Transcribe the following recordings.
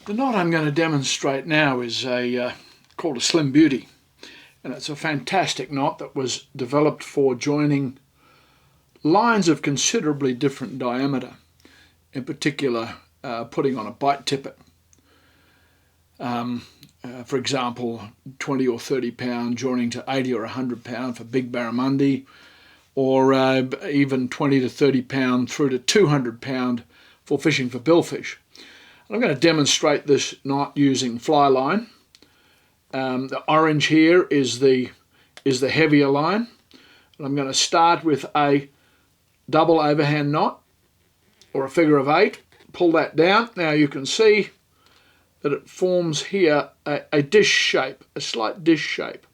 The knot I'm going to demonstrate now is called a Slim Beauty, and it's a fantastic knot that was developed for joining lines of considerably different diameter, in particular putting on a bite tippet. For example, 20 or 30 pound joining to 80 or 100 pound for big barramundi, or even 20 to 30 pound through to 200 pound for fishing for billfish. I'm going to demonstrate this knot using fly line. The orange here is the heavier line. And I'm going to start with a double overhand knot or a figure of 8. Pull that down. Now you can see that it forms here a dish shape, a slight dish shape,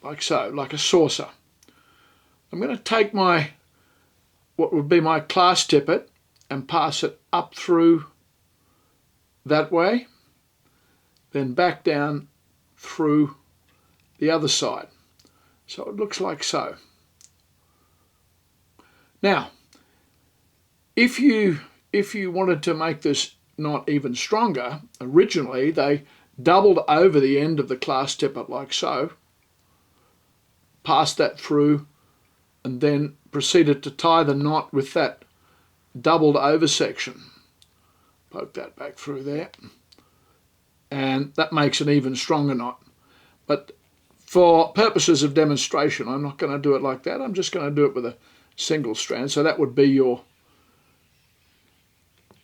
like so, like a saucer. I'm going to take what would be my class tippet and pass it up through that way, then back down through the other side. So it looks like so. Now, if you wanted to make this knot even stronger, originally they doubled over the end of the class tippet like so, passed that through, and then proceeded to tie the knot with that doubled over section. Poke that back through there, and that makes an even stronger knot. But for purposes of demonstration, I'm not going to do it like that. I'm just going to do it with a single strand. So that would be your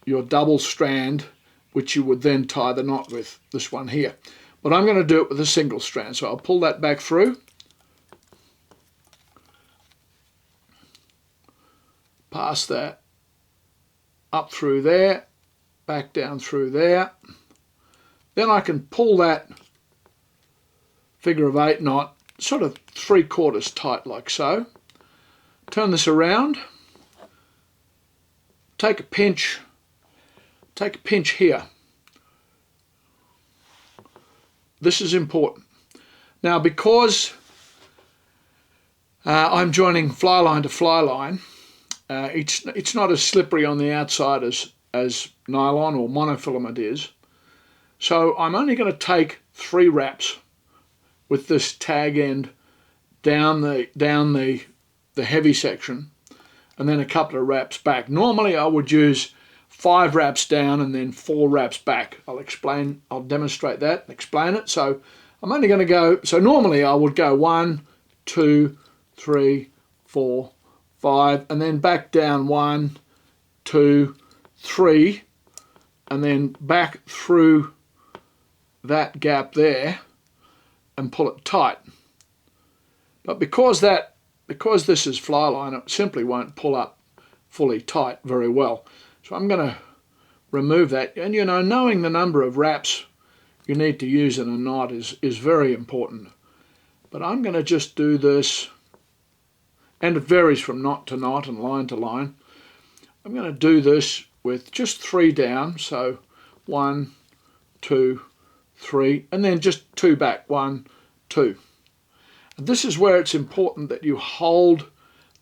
double strand, which you would then tie the knot with, this one here. But I'm going to do it with a single strand. So I'll pull that back through, pass that up through there, back down through there. Then I can pull that figure of 8 knot sort of 3/4 tight like so. Turn this around, take a pinch here. This is important. Now, because I'm joining fly line to fly line, it's not as slippery on the outside as nylon or monofilament is. So I'm only going to take 3 wraps with this tag end down the heavy section, and then a couple of wraps back. Normally I would use 5 wraps down and then 4 wraps back. I'll demonstrate that and explain it. So I'm only going to go, so normally I would go 1, 2, 3, 4, 5, and then back down 1, 2, 3, and then back through that gap there and pull it tight. But because this is fly line, it simply won't pull up fully tight very well. So I'm going to remove that. And you know, knowing the number of wraps you need to use in a knot is very important. But I'm going to just do this, and it varies from knot to knot and line to line. I'm going to do this with just 3 down, so 1, 2, 3, and then just 2 back, 1, 2. And this is where it's important that you hold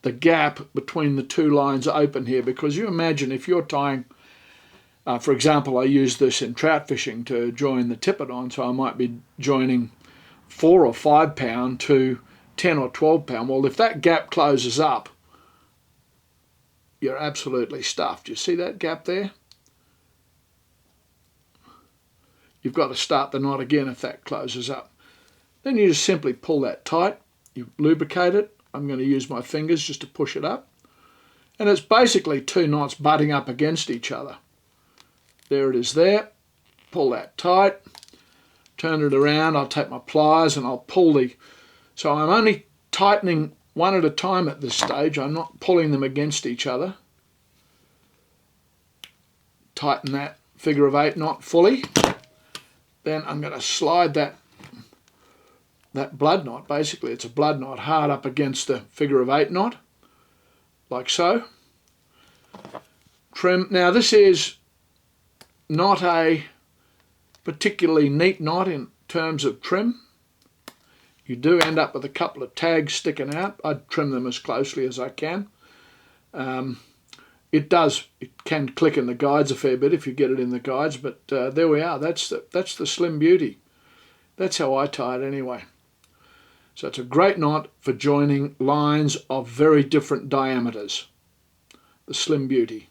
the gap between the 2 lines open here, because you imagine if you're tying, for example, I use this in trout fishing to join the tippet on, so I might be joining 4 or 5 pound to 10 or 12 pound. Well, if that gap closes up, you're absolutely stuffed. You see that gap there? You've got to start the knot again if that closes up. Then you just simply pull that tight. You lubricate it. I'm going to use my fingers just to push it up. And it's basically 2 knots butting up against each other. There it is there. Pull that tight. Turn it around. I'll take my pliers and I'll pull so I'm only tightening one at a time at this stage. I'm not pulling them against each other. Tighten that figure of 8 knot fully. Then I'm going to slide that blood knot, basically it's a blood knot, hard up against the figure of 8 knot, like so. Trim. Now this is not a particularly neat knot in terms of trim. You do end up with a couple of tags sticking out. I'd trim them as closely as I can. It does. It can click in the guides a fair bit if you get it in the guides, but there we are. That's the Slim Beauty. That's how I tie it anyway. So it's a great knot for joining lines of very different diameters. The Slim Beauty.